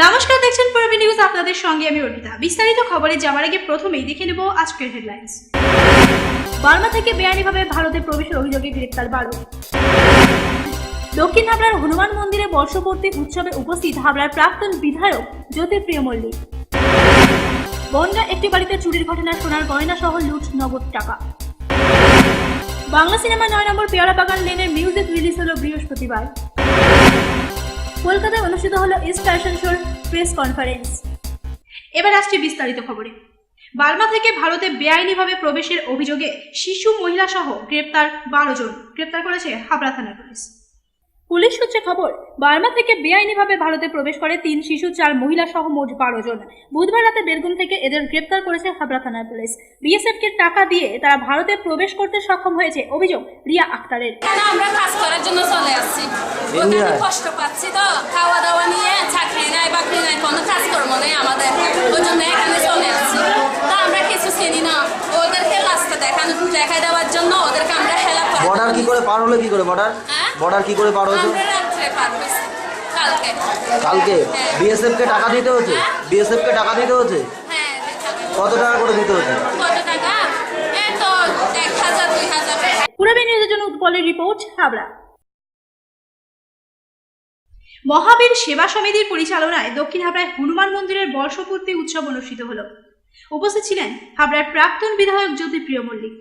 নমস্কার, দেখছেন পূর্বী নিউজ, আপনাদের সঙ্গে আমি অর্পিতা। বিস্তারিত খবরে যাওয়ার আগে প্রথমেই দেখে নেব আজকের হেডলাইন্স। বার্মা থেকে বেআইনিভাবে ভারতে প্রবেশের অভিযোগে গ্রেপ্তার 12। দক্ষিণ হাবড়ার হনুমান মন্দিরে বর্ষপূর্তি উৎসবে উপস্থিত হাবড়ার প্রাক্তন বিধায়ক জ্যোতিপ্রিয় মল্লিক। বনগা একটি বাড়িতে চুরির ঘটনা, সোনার গয়না সহ লুট, নগদ টাকা। বাংলা সিনেমা 9 নম্বর পেয়ারা বাগান লেনের মিউজিক রিলিজ হলো বৃহস্পতিবার। কলকাতায় অনুষ্ঠিত হলো ইস্ট ফ্যাশন শোর প্রেস কনফারেন্স। এবার আসছে বিস্তারিত খবরে। বার্মা থেকে ভারতে বেআইনিভাবে প্রবেশের অভিযোগে শিশু, মহিলা সহ গ্রেপ্তার 12 জন গ্রেপ্তার করেছে হাবড়া থানা পুলিশ। পুলিশ সূত্রে খবর, বার্মা থেকে বেআইনিভাবে ভারতে প্রবেশ করে 3 শিশু, 4 মহিলা সহ মোট 12 জন। বুধবার রাতে বেরগুম থেকে এদের গ্রেপ্তার করেছে হাবড়া থানার পুলিশ। বিএসএফকে টাকা দিয়ে তারা ভারতে প্রবেশ করতে সক্ষম হয়েছে, অভিযোগ রিয়া আক্তারের। আমরা কাজ করার জন্য চলে আসছি, ওখানে কষ্ট পাচ্ছি, তো খাওয়া দাওয়া নিয়ে চাকরি নাই, বাকরি নাই, কোনো কাজকর্ম নেই আমাদের, ওই জন্য এখানে চলে আসছি। তো আমরা কিছু চিনি না, ওদেরকে রাস্তা দেখাই দেওয়ার জন্য ওদেরকে আমরা হেল্প করি। বর্ডার কি করে পার হলো, কি করে বর্ডার কি করে পার হয়েছে? আমরা রাত্রে পার হয়েছি কালকে বিএসএফ কে টাকা দিতে হচ্ছে? বিএসএফ কে টাকা দিতে হচ্ছে? হ্যাঁ। কত টাকা করে দিতে হচ্ছে? কত টাকা? এই তো 1000 2000। পূর্বী নিউজের জন্য উৎপলের রিপোর্ট, হাবড়া। মহাবীর সেবা সমিতির পরিচালনায় দক্ষিণ হাবড়ায় হনুমান মন্দিরের বর্ষপূর্তি উৎসব অনুষ্ঠিত হলো। উপস্থিত ছিলেন হাবড়ার প্রাক্তন বিধায়ক জ্যোতিপ্রিয় মল্লিক।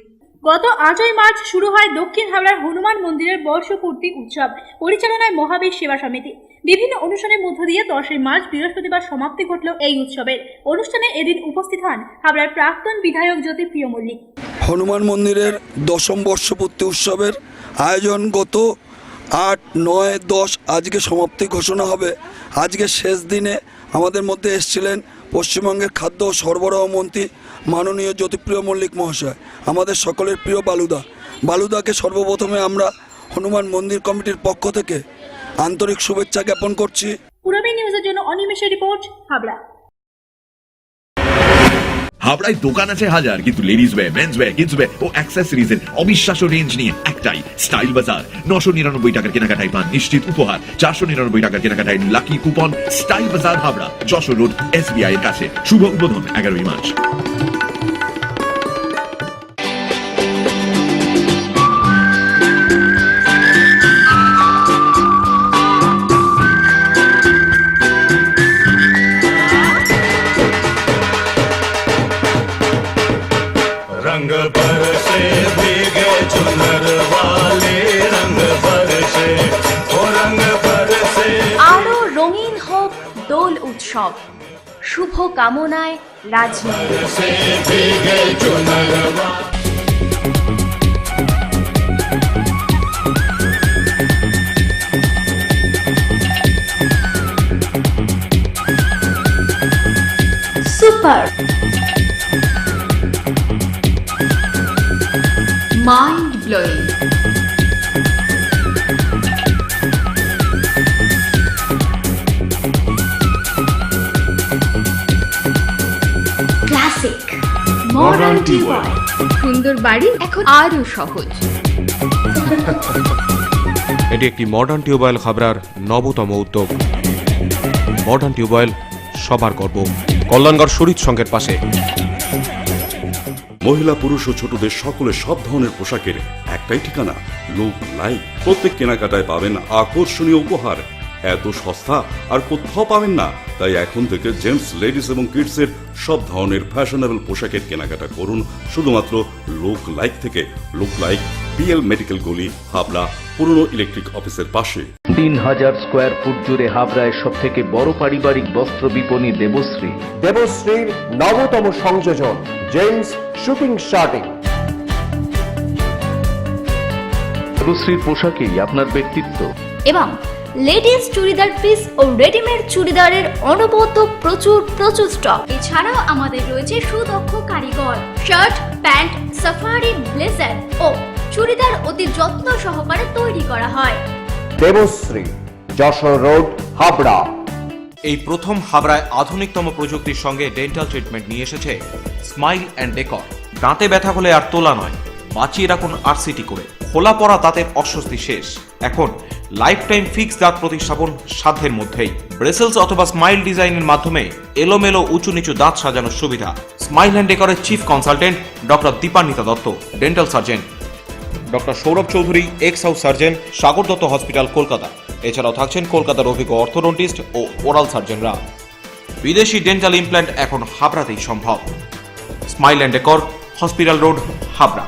গত 8ই মার্চ শুরু হয় দক্ষিণ হাবড়ার হনুমান মন্দিরের বর্ষপূর্তি উৎসব, পরিচালনায় মহাবীর সেবা সমিতি। বিভিন্ন অনুষ্ঠানের মধ্য দিয়ে 10ই মার্চ বৃহস্পতিবার সমাপ্তি ঘটল এই উৎসবের। অনুষ্ঠানে এদিন উপস্থিত হন হাবড়ার প্রাক্তন বিধায়ক জ্যোতিপ্রিয় মল্লিক। হনুমান মন্দিরের 10ম বর্ষপূর্তি উৎসবের আয়োজন গত 8, 9, 10 আজকে সমাপ্তি ঘোষণা হবে। আজকে শেষ দিনে আমাদের মধ্যে এসেছিলেন পশ্চিমবঙ্গের খাদ্য ও সরবরাহ মন্ত্রী মাননীয় জ্যোতিপ্রিয় মল্লিক মহাশয়, আমাদের সকলের প্রিয় বালুদাকে সর্বপ্রথমে আমরা হনুমান মন্দির কমিটির পক্ষ থেকে আন্তরিক শুভেচ্ছা জ্ঞাপন করছি। পূর্বী নিউজের জন্য অনিমেষের রিপোর্ট, হাবড়া। হাবড়ায় দোকান আছে হাজার, কিন্তু ladies wear, mens wear, kids wear ও অ্যাক্সেসরিজ এর অবিশ্বাস্য রেঞ্জ নিয়ে একটাই স্টাইল বাজার। 999 টাকার কেনাকাটায় পান নিশ্চিত উপহার, 499 টাকার কেনাকাটায় লাকি কুপন। স্টাইল বাজার, হাবড়া, যশোর রোড, SBI এর কাছে। শুভ উদ্বোধন 11ই মার্চ। रंग बरसे भीगे चुनर वाले, रंग बरसे ओ रंग बरसे। আরো রঙিন হোক দোল উৎসব, শুভ কামনায় রাজনীতি। से भीगे चुनर super mind blowing. Classic modern tubewell, সুন্দর বাড়ি এখন আরো সহজ। এটি একটি মডার্ন টিউবওয়েল হাবড়ার নবতম উদ্যোগ। মডার্ন টিউবওয়েল সবার গর্ব, কল্যাণগড় শরীর সংঘের পাশে। মহিলা, পুরুষ ও ছোটদের সকলের সব ধরনের পোশাকের একটাই ঠিকানা, লুক লাইক। প্রত্যেক কেনাকাটায় পাবেন আকর্ষণীয় উপহার। এত সস্তা আর কোথাও পাবেন না। তাই এখন থেকে জেন্টস, লেডিস এবং কিডসের সব ধরনের ফ্যাশনেবল পোশাকের কেনাকাটা করুন শুধুমাত্র লুক লাইক থেকে। লুক লাইক, PL মেডিকেল গলি, হাবড়া, পুরনো ইলেকট্রিক অফিসের পাশে। 3000 স্কোয়ার ফুট জুড়ে হাবড়ায় সব থেকে বড় পারিবারিক বস্ত্র বিপণী দেবশ্রী। দেবশ্রীর নবতম সংযোজন, জেন্টস শুটিং শার্টিং। দেবশ্রীর পোশাকেই আপনার ব্যক্তিত্ব। এবং লেডিস চুড়িদার পিস ও রেডিমেড চুড়িদারের অনবদ্য প্রচুর স্টক। এছাড়াও আমাদের রয়েছে সুদক্ষ কারিগর। শার্ট, প্যান্ট, সাফারি, ব্লেজার ও চুড়িদার অতি যত্ন সহকারে তৈরি করা হয়। দেবশ্রী, যশোর রোড, হাবড়া। এই প্রথম হাবড়ায় আধুনিকতম প্রযুক্তির সঙ্গে ডেন্টাল ট্রিটমেন্ট নিয়ে এসেছে স্মাইল অ্যান্ড ডেকর। দাঁতে ব্যথা হলে আর তোলা নয়, বাঁচিয়ে রাখুন RCT করে। খোলা পড়া দাঁতের অস্বস্তি শেষ। এখন লাইফ টাইম ফিক্স দাঁত প্রতিস্থাপন সাধ্যের মধ্যেই। ব্রেসেলস অথবা স্মাইল ডিজাইনের মাধ্যমে এলোমেলো উঁচু নিচু দাঁত সাজানোর সুবিধা। স্মাইল অ্যান্ড ডেকরের chief consultant doctor Dipanwita Dutta, dental surgeon doctor Sourav Chowdhury, ex house surgeon, Sagar Dutta hospital, Kolkata. এছাড়াও থাকছেন কলকাতার অভিজ্ঞ অর্থোডন্টিস্ট ও ওরাল সার্জনরা। বিদেশি ডেন্টাল ইমপ্ল্যান্ট এখন হাবড়াতেই সম্ভব। Smile and decor, hospital road, Habra.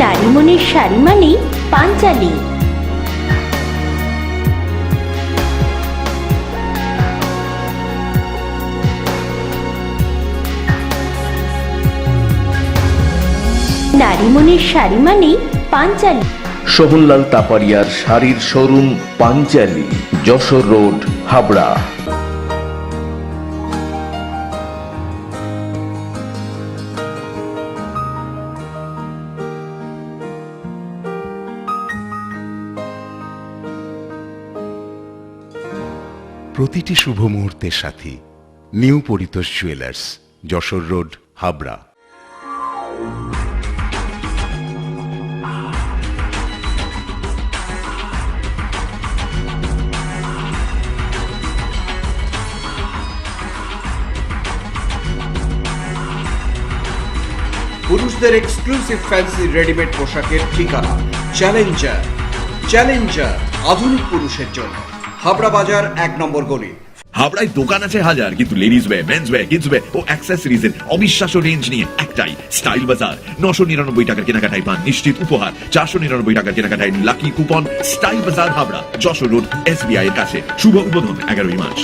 নারীমনের শাড়ি মানেই পাঞ্চালী। নারীমনের শাড়ি মানেই পাঞ্চালী। সোহনলাল তাপারিয়ার শাড়ির শোরুম পাঞ্চালী, যশোর রোড, হাবড়া। প্রতিটি শুভ মুহূর্তের সাথী new Paritosh jewellers, Jessore road, Habra. পুরুষদের এক্সক্লুসিভ ফ্যান্সি রেডিমেড পোশাকের ঠিকানা চ্যালেঞ্জার। চ্যালেঞ্জার আধুনিক পুরুষের জন্য, হাবড়া বাজার 1 নম্বর গলি। হাবড়ায় দোকান আছে হাজার, কিন্তু ladies wear, mens wear, kids wear ও অ্যাক্সেসরিজ এর অবিশ্বাস্য রেঞ্জ নিয়ে একটাই স্টাইল বাজার। 999 টাকার কেনাকাটায় পান নিশ্চিত উপহার, 499 টাকার কেনাকাটায় লাকি কুপন। স্টাইল বাজার, হাবড়া, যশোর রোড, SBI এর কাছে। শুভ উদ্বোধন 11ই মার্চ।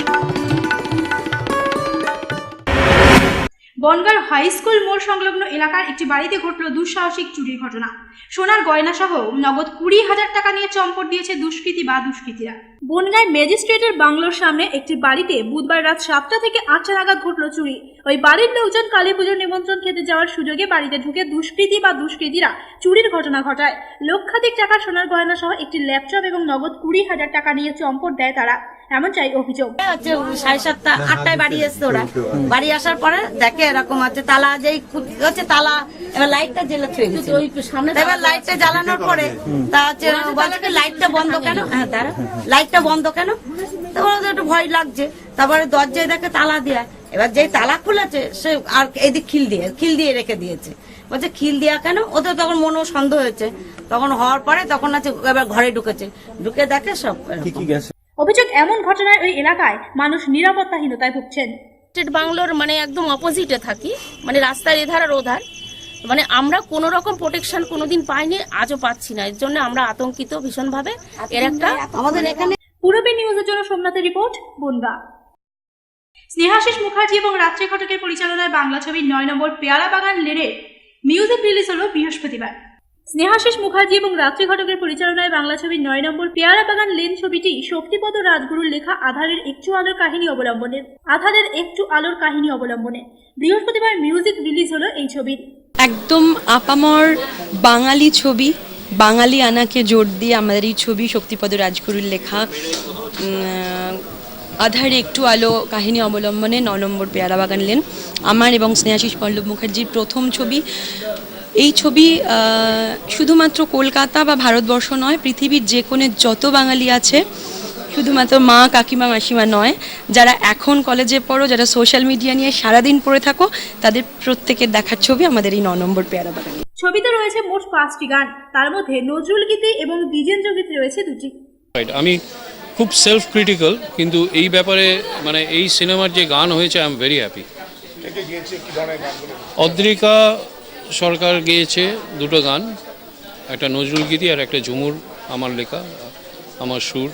বনগাঁর হাই স্কুল মোড় সংলগ্ন এলাকার একটি বাড়িতে ঘটল দুঃসাহসিক চুরির ঘটনা। সোনার গয়না সহ নগদ 20,000 টাকা নিয়ে চম্পট দিয়েছে দুষ্কৃতীরা। বনগাঁয় ম্যাজিস্ট্রেটের বাংলোর সামনে একটি বাড়িতে বুধবার রাত 7টা থেকে 8টা নাগাদ ঘটল চুরি। ওই বাড়ির লোকজন কালী পুজোর নিমন্ত্রণ খেতে যাওয়ার সুযোগে বাড়িতে ঢুকে দুষ্কৃতীরা চুরির ঘটনা ঘটায়। লক্ষাধিক টাকা সোনার গয়না সহ একটি ল্যাপটপ এবং নগদ 20,000 টাকা নিয়ে চম্পট দেয় তারা, এমন চাই অভিযোগ। 7:30 8টায় বাড়ি এসছে ওরা। বাড়ি আসার পরে দেখে এরকম আছে, তালা যেই হচ্ছে তালা, এবার লাইটটা জ্বেলে থুয়ে গেছে। এবার লাইটটা জ্বালানোর পরে তা হচ্ছে বলছে লাইটটা বন্ধ কেন, হ্যাঁ তারা লাইটটা বন্ধ কেন, তারপরে একটু ভয় লাগছে। তারপরে দরজায় দেখে তালা দেয়া, এবার যেই তালা খুলেছে সে আর এদিক খিল দিয়ে রেখে দিয়েছে। বলছে খিল দেওয়া কেন, ওদের তখন মনেও সন্দেহ হয়েছে। তখন হওয়ার পরে তখন আছে এবার ঘরে ঢুকেছে, ঢুকে দেখে সব অভিযোগ। এমন ঘটনায় ওই এলাকায় মানুষ নিরাপত্তাহীনতায় ভুগছেন। স্টেট বাংলোর মানে একদম অপোজিটে থাকি, মানে রাস্তার এধার আর ওধার, মানে আমরা কোন রকম প্রোটেকশন কোনোদিন পাইনি, আজও পাচ্ছি না। এর জন্য আমরা আতঙ্কিত ভীষণভাবে। এর একটা আমাদের এখানে পূরবী নিউজের জন্য সোমনাথের রিপোর্ট, বনগাঁ। স্নেহাশিস মুখার্জি এবং রাত্রি ঘটকের পরিচালনায় বাংলা ছবির 9 নম্বর পেয়ারা বাগান লেনের মিউজিক রিলিজ হলো বৃহস্পতিবার। স্নেহাশিস মুখার্জি এবং রাত্রি ঘটকের পরিচালনায় বাংলা ছবির 9 নম্বর পেয়ারা বাগান লেন ছবিটি শক্তিপদ রাজগুরুর লেখা আধারের একটু আলোর কাহিনী অবলম্বনে বৃহস্পতিবার মিউজিক রিলিজ হলো এই ছবির। একদম আপামর বাঙালি ছবি, বাঙালি আনাকে জোর দিয়ে আমাদের এই ছবি শক্তিপদ রাজগুরুর লেখা আধারে একটু আলো কাহিনী অবলম্বনে 9 নম্বর পেয়ারা বাগান লেন আমার এবং স্নেহাশিস পল্লব মুখার্জির প্রথম ছবি। এই ছবি শুধুমাত্র কলকাতা বা ভারতবর্ষ নয়, পৃথিবীর যে কোণে যত বাঙালি আছে, শুধুমাত্র মা কাকিমা মাসিমা নয়, যারা এখন কলেজে পড়ো, যারা সোশ্যাল মিডিয়া নিয়ে সারাদিন পড়ে থাকো, তাদের প্রত্যেকের দেখার ছবি আমাদের এই 9 নম্বর পেয়ারা বাগান। ছবিতে রয়েছে মোট 5টি গান, তার মধ্যে নজরুল গীতি এবং দ্বিজেন্দ্র গীতি রয়েছে 2টি। আমি খুব সেলফ ক্রিটিক্যাল, কিন্তু এই ব্যাপারে মানে এই সিনেমার যে গান হয়েছে I am very happy. Adrika Sarkar গেয়েছে 2টো গান, একটা নজরুল গীতি আর একটা ঝুমুর আমার লেখা, আমার সুর।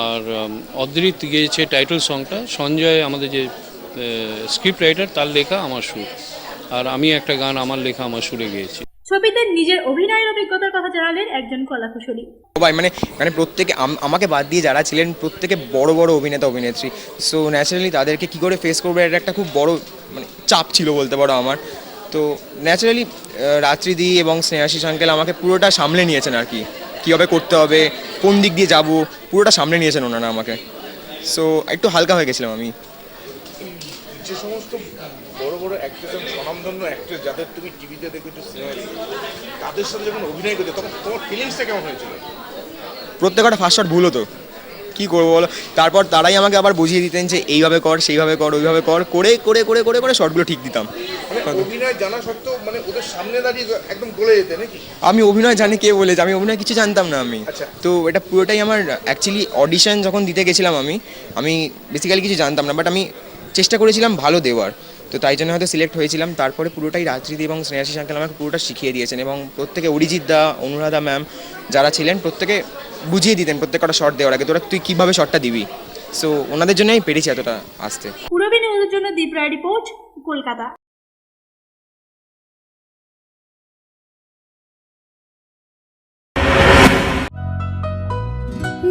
আর অদ্রিত গেয়েছে টাইটেল সংটা, সঞ্জয় আমাদের যে স্ক্রিপ্ট রাইটার তার লেখা আমার সুর, আর আমি একটা গান আমার লেখা আমার সুরে গেয়েছি। ছবিতে নিজের অভিনয়ের অভিজ্ঞতার কথা জানালেন একজন কলাকুশলী। মানে প্রত্যেকে আমাকে বাদ দিয়ে যারা ছিলেন প্রত্যেকে বড় বড় অভিনেতা অভিনেত্রী, সো ন্যাচারালি তাদেরকে কী করে ফেস করবো এটা একটা খুব বড় মানে চাপ ছিল বলতে পারো আমার। তো ন্যাচারালি রাত্রিদি এবং স্নেহাশিস আঙ্কেল আমাকে পুরোটা সামলে নিয়েছেন আর কি। কীভাবে করতে হবে, কোন দিক দিয়ে যাব, পুরোটা সামনে নিয়েছেন ওনারা আমাকে। সো একটু হালকা হয়ে গেছিলাম আমি। যে সমস্ত বড় বড় অ্যাক্ট্রেস এবং স্বনামধন্য অ্যাক্ট্রেস যাদের তুমি টিভিতে দেখেছো, সিনেমায় দেখেছো, তাদের সাথে যখন অভিনয় করছো তখন তোমার ফিলিংসটা কেমন হয়েছিল? প্রত্যেকটা ফার্স্ট শট ভুল হতো, কী করবো বলো। তারপর তারাই আমাকে আবার বুঝিয়ে দিতেন যে এইভাবে কর, সেইভাবে কর, ওইভাবে কর, করে করে করে করে করে শটগুলো ঠিক দিতাম। মানে অভিনয় জানা সত্ত্বেও মানে ওদের সামনে দাঁড়িয়ে একদম গলে যেতে নাকি? আমি অভিনয় জানি কে বলেছে, আমি অভিনয় কিছু জানতাম না আমি। তো এটা পুরোটাই আমার অ্যাকচুয়ালি অডিশন যখন দিতে গেছিলাম আমি বেসিক্যালি কিছু জানতাম না, বাট আমি চেষ্টা করেছিলাম ভালো দেওয়ার, তো তাই জন্য হয়তো সিলেক্ট হয়েছিলাম। তারপরে পুরোটাই রাত্রিদি এবং স্নেহাশিস আঙ্কেল আমাকে পুরোটা শিখিয়ে দিয়েছেন, এবং প্রত্যেকে অরিজিৎ দা, অনুরাধা ম্যাম যারা ছিলেন প্রত্যেকে বুঝিয়ে দিতেন প্রত্যেকটা শট দেওয়ার আগে, তোরা তুই কীভাবে শটটা দিবি। সো ওনাদের জন্যই আমি পেরেছি এতটা আসতে। পূরবী নিউজের জন্য দীপ রায় রিপোর্ট, কলকাতা।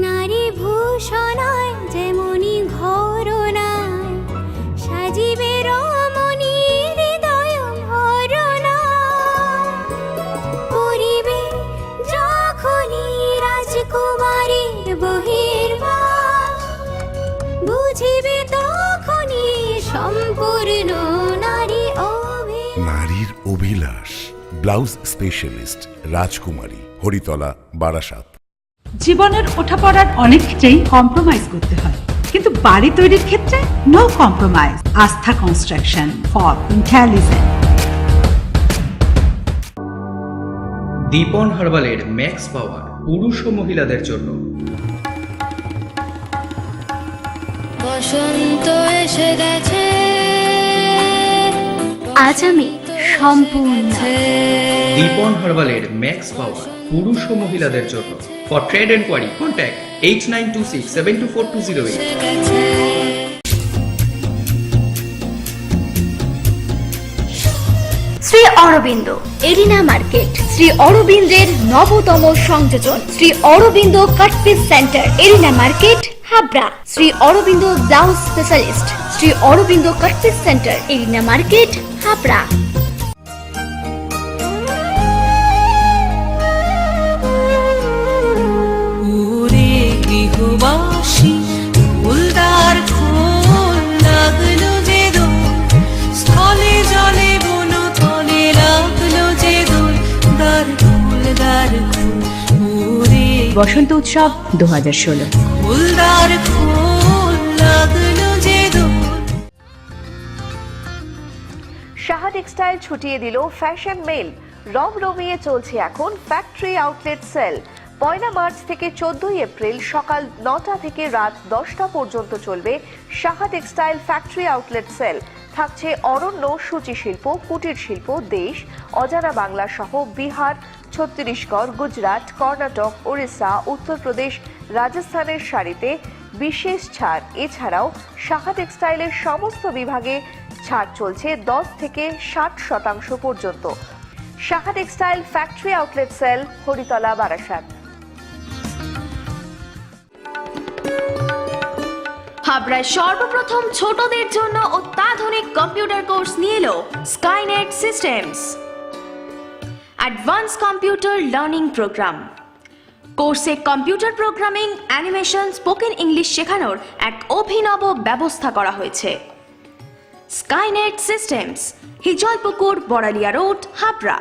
নারী ভূষণায় যেমনি ঘরনায় সাজিবে রমণী হৃদয় ভরনা, করিবে যখনই রাজকুমারীর বহির্বাস, বুঝিবে তখনই সম্পূর্ণ নারী নারীর অভিলাষ। ব্লাউজ স্পেশালিস্ট রাজকুমারী, হরিতলা, বারাসাত। জীবনের ওঠাপড়ার অনেক ক্ষেত্রেই কম্প্রোমাইজ করতে হয়, কিন্তু বাড়ি তৈরির ক্ষেত্রে no compromise. Astha construction for intelligent. Dipan হার্বালের ম্যাক্স পাওয়ার পুরুষ ও মহিলাদের জন্য। বসন্ত এসে গেছে, আজ আমি সম্পূর্ণ। দীপন হার্বালের ম্যাক্স পাওয়ার পুরুষ ও মহিলাদের জন্য। For trade enquiry contact 8926724208। Shri Aurobindo arena market, Shri অরবিন্দের নবতম সংযোজন, Shri Aurobindo cut piece centre, arena market, Habra. Shri Aurobindo blouse specialist, Shri Aurobindo cut piece centre, arena market, Habra. গৃহবাসী ফুলদার খোল লাগলো যে দোল, স্থলে জলে বন তলে লাগলো যে দোল, দার খোল দার খোল। বসন্ত উৎসব 2016। ফুলদার খোল লাগলো যে দোল। সাহা টেক্সটাইল ছুটিয়ে দিল ফ্যাশন মেল। রং রমিয়ে চলছে এখন ফ্যাক্টরি আউটলেট সেল। 1 মার্চ থেকে 14 এপ্রিল সকাল 9টা থেকে রাত 10টা পর্যন্ত চলবে Saha textile factory outlet sale. থাকছে অরণ্য, সূচি শিল্প, কুটির শিল্প, দেশ, অজানা বাংলা সহ বিহার, ছত্তিশগড়, গুজরাট, কর্ণাটক, ওড়িশা, উত্তরপ্রদেশ, রাজস্থানের শাড়িতে বিশেষ ছাড়। এছাড়াও সাহা টেক্সটাইলের সমস্ত বিভাগে ছাড় চলছে 10 থেকে 60% পর্যন্ত। Saha textile factory outlet sale, Haritala, Barasat. হাবড়ায় সর্বপ্রথম ছোটদের জন্য অত্যাধুনিক কম্পিউটার কোর্স নিয়ে এলো Skynet systems, advance computer learning programme. কোর্সে computer programming, animation, spoken English শেখানোর এক অভিনব ব্যবস্থা করা হয়েছে। Skynet systems, Hijalpukur, Baraliya road, Habra.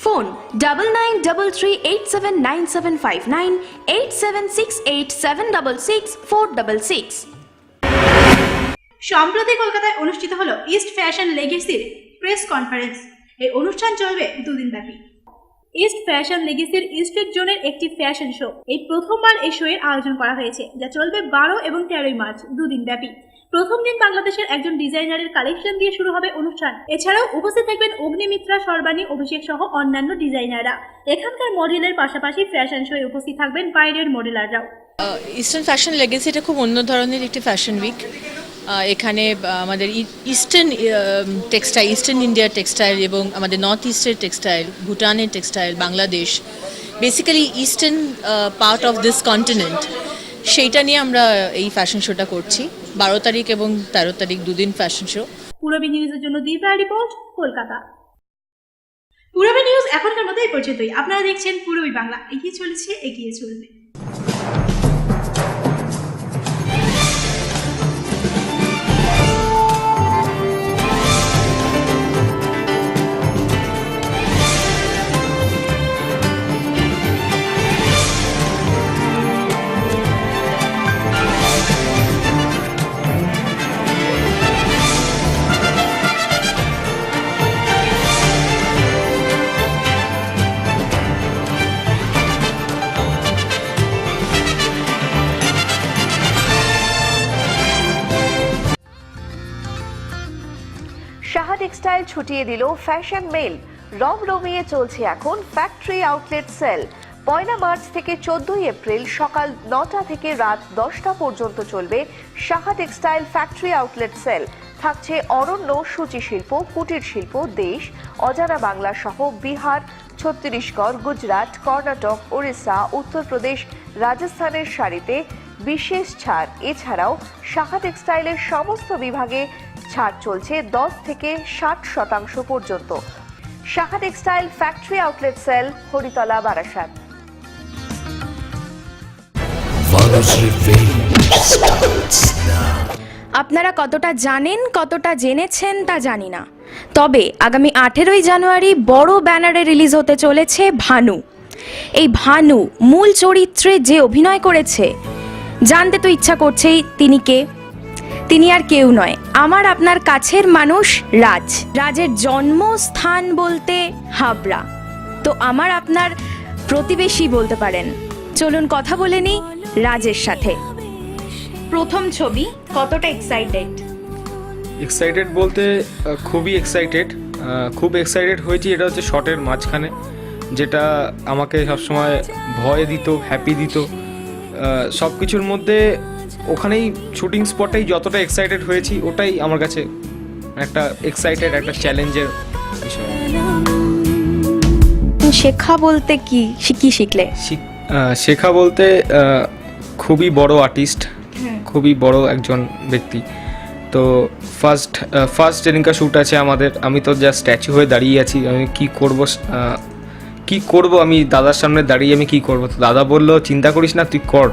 Phone 9933879759, 8768766466। সম্প্রতি কলকাতায় অনুষ্ঠিত হলো ইস্ট ফ্যাশন লেগেসির প্রেস কনফারেন্স। এই অনুষ্ঠান চলবে 2 দিন ব্যাপী। ইস্ট ফ্যাশন লেগেসির ইস্টের জোনের একটি ফ্যাশন শো। এই প্রথমবার এই শো এর আয়োজন করা হয়েছে, যা চলবে 12 এবং 13 মার্চ 2 দিন ব্যাপী। প্রথম দিন বাংলাদেশের একজন ডিজাইনারের কালেকশন দিয়ে শুরু হবে অনুষ্ঠান। এছাড়াও উপস্থিত থাকবেন অগ্নিমিত্রা, সর্বাণী, অভিষেক সহ অন্যান্য ডিজাইনাররা। এখানকার মডেলের পাশাপাশি ফ্যাশন শোয়ে উপস্থিত থাকবেন বাইরের মডেলাররাও। ইস্টার্ন ফ্যাশন লেগেসি এটা খুব অন্য ধরনের একটি ফ্যাশন উইক। এখানে আমাদের ইস্টার্ন টেক্সটাইল, ইস্টার্ন ইন্ডিয়ার টেক্সটাইল এবং আমাদের নর্থ ইস্টের টেক্সটাইল, ভুটানের textile, Bangladesh, basically eastern part of this continent, সেইটা নিয়ে আমরা এই ফ্যাশন শোটা করছি। 12 তারিখ এবং 13 তারিখ 2 দিন ফ্যাশন শো। পূরবী নিউজের জন্য দীপা রিপোর্ট, কলকাতা। পূরবী নিউজ এখনকার মতো এই পর্যন্তই। আপনারা দেখছেন পূরবী বাংলা, এগিয়ে চলেছে, এগিয়ে চলবে। সাহা টেক্সটাইল ছুটিয়ে দিল ফ্যাশন মেল। রং রমিয়ে চলছে এখন ফ্যাক্টরি আউটলেট সেল। 1 মার্চ থেকে 14 এপ্রিল সকাল 9টা থেকে রাত 10টা পর্যন্ত চলবে Saha textile factory outlet sale. থাকছে অরণ্য, সূচি শিল্প, কুটির শিল্প, দেশ, অজানা বাংলা সহ বিহার, ছত্তিশগড়, গুজরাট, কর্ণাটক, ওড়িশা, উত্তরপ্রদেশ, রাজস্থানের শাড়িতে বিশেষ ছাড়। এছাড়াও সাহা টেক্সটাইলের সমস্ত বিভাগে ছাড় চলছে 10 থেকে 60% পর্যন্ত। Saha textile factory outlet sale, Haritala, Barasat. আপনারা কতটা জানেন, কতটা জেনেছেন তা জানি না, তবে আগামী 18ই জানুয়ারি বড় ব্যানারে রিলিজ হতে চলেছে ভানু। এই ভানু মূল চরিত্রে যে অভিনয় করেছে, জানতে তো ইচ্ছা করছেই তিনি কে। তিনি আর কেউ নয়, আমার আপনার কাছের মানুষ রাজ। রাজের জন্মস্থান বলতে হাবড়া, তো আমার আপনার প্রতিবেশী বলতে পারেন। চলুন কথা বলে নিই রাজের সাথে। প্রথম ছবি, কতটা এক্সাইটেড বলতে খুবই এক্সাইটেড, খুব এক্সাইটেড হয়েছি। এটা হচ্ছে শটের মাঝখানে, যেটা আমাকে সবসময় ভয় দিত, হ্যাপি দিত, সব কিছুর মধ্যে ওখানেই শুটিং স্পটেই যতটা এক্সাইটেড হয়েছি, ওটাই আমার কাছে একটা এক্সাইটেড, একটা চ্যালেঞ্জের বিষয়। শেখা বলতে কি কি শিখলে? শেখা বলতে খুবই বড় আর্টিস্ট, খুবই বড় একজন ব্যক্তি। তো ফার্স্ট যেদিনকার শ্যুট আছে আমাদের, আমি তো যা স্ট্যাচু হয়ে দাঁড়িয়ে আছি। আমি কি করব আমি দাদার সামনে দাঁড়িয়ে আমি কি করব? তো দাদা বললো, চিন্তা করিস না, তুই কর,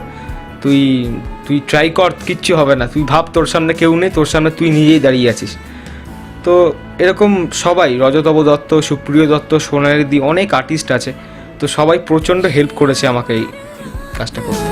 তুই ট্রাই কর, কিচ্ছু হবে না, তুই ভাব তোর সামনে কেউ নেই, তোর সামনে তুই নিজেই দাঁড়িয়ে আছিস। তো এরকম সবাই, রজতব দত্ত, সুপ্রিয় দত্ত, সোনালি দি, অনেক আর্টিস্ট আছে, তো সবাই প্রচণ্ড হেল্প করেছে আমাকে এই কাজটা করতে।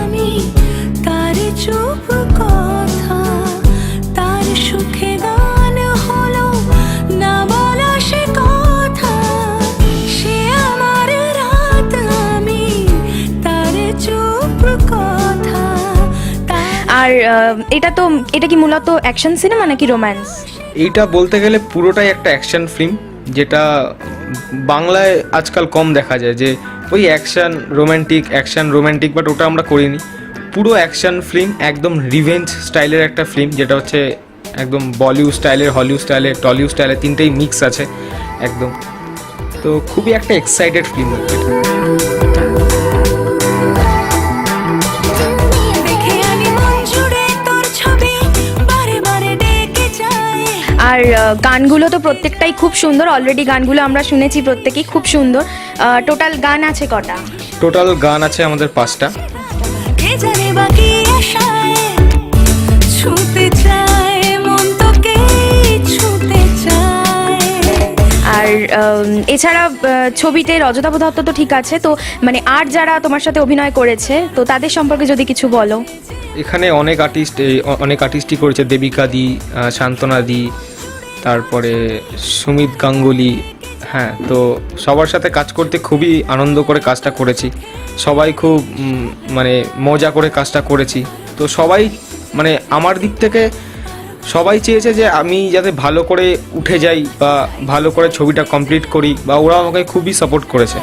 আর এটা কি মূলত অ্যাকশন সিনেমা নাকি রোম্যান্স? এইটা বলতে গেলে পুরোটাই একটা অ্যাকশন ফিল্ম, যেটা বাংলায় আজকাল কম দেখা যায়, যে ওই অ্যাকশন রোম্যান্টিক, বাট ওটা আমরা করিনি। পুরো অ্যাকশন ফিল্ম, একদম রিভেঞ্জ স্টাইলের একটা ফিল্ম, যেটা হচ্ছে একদম বলিউড স্টাইলের, হলিউড স্টাইলের, টলিউড স্টাইলের, তিনটেই মিক্স আছে একদম। তো খুবই একটা এক্সাইটেড ফিল্ম। আর গানগুলো তো প্রত্যেকটাই খুব সুন্দর, অলরেডি গানগুলো আমরা শুনেছি, প্রত্যেকেই খুব সুন্দর। টোটাল গান আছে কটা? টোটাল গান আছে আমাদের 5টা। আর এছাড়া ছবিতে রজতাভ দত্ত তো ঠিক আছে, তো মানে আর যারা তোমার সাথে অভিনয় করেছে, তো তাদের সম্পর্কে যদি কিছু বলো। এখানে অনেক আর্টিস্টই করেছে, দেবিকা দি, শান্তনা দি, তারপরে সুমিত গাঙ্গুলি। হ্যাঁ, তো সবার সাথে কাজ করতে খুবই আনন্দ করে কাজটা করেছি, সবাই খুব মানে মজা করে কাজটা করেছি। তো সবাই মানে আমার দিক থেকে সবাই চেয়েছে যে আমি যাতে ভালো করে উঠে যাই বা ভালো করে ছবিটা কমপ্লিট করি, বা ওরা আমাকে খুবই সাপোর্ট করেছে।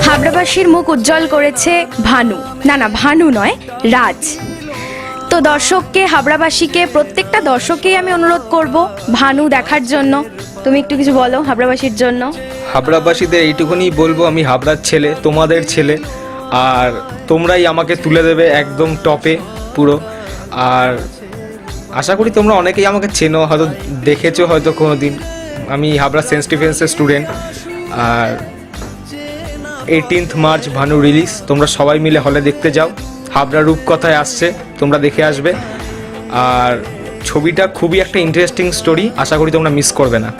হাবড়াবাসীর মুখ উজ্জ্বল করেছে ভানু, না ভানু নয়, রাজ। তো দর্শককে, হাবড়াবাসীকে, প্রত্যেকটা দর্শককেই আমি অনুরোধ করব ভানু দেখার জন্য। তুমি একটু কিছু বলো হাবড়াবাসীর জন্য। হাবড়াবাসীদের এইটুকুনি বলবো, আমি হাবড়ার ছেলে, তোমাদের ছেলে, আর তোমরাই আমাকে তুলে দেবে একদম টপে পুরো। আর আশা করি তোমরা অনেকেই আমাকে চেনো, হয়তো দেখেছো হয়তো কোনো দিন। আমি হাবড়া সেন্ট স্টিফেন্সের স্টুডেন্ট। আর 18th মার্চ ভানু রিলিজ, তোমরা সবাই মিলে হলে দেখতে যাও। হাবড়া রূপকথায় আসছে, তোমরা দেখে আসবে। আর ছবিটা খুবই একটা ইন্টারেস্টিং স্টোরি, আশা করি তোমরা মিস করবে না।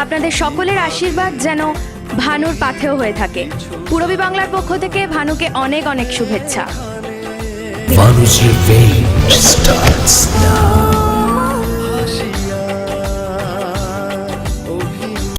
আপনাদের সকলের আশীর্বাদ যেন ভানুর পাথেয় হয়ে থাকে। পূরবী বাংলার পক্ষ থেকে ভানুকে অনেক অনেক শুভেচ্ছা। Vanu's revenge starts now.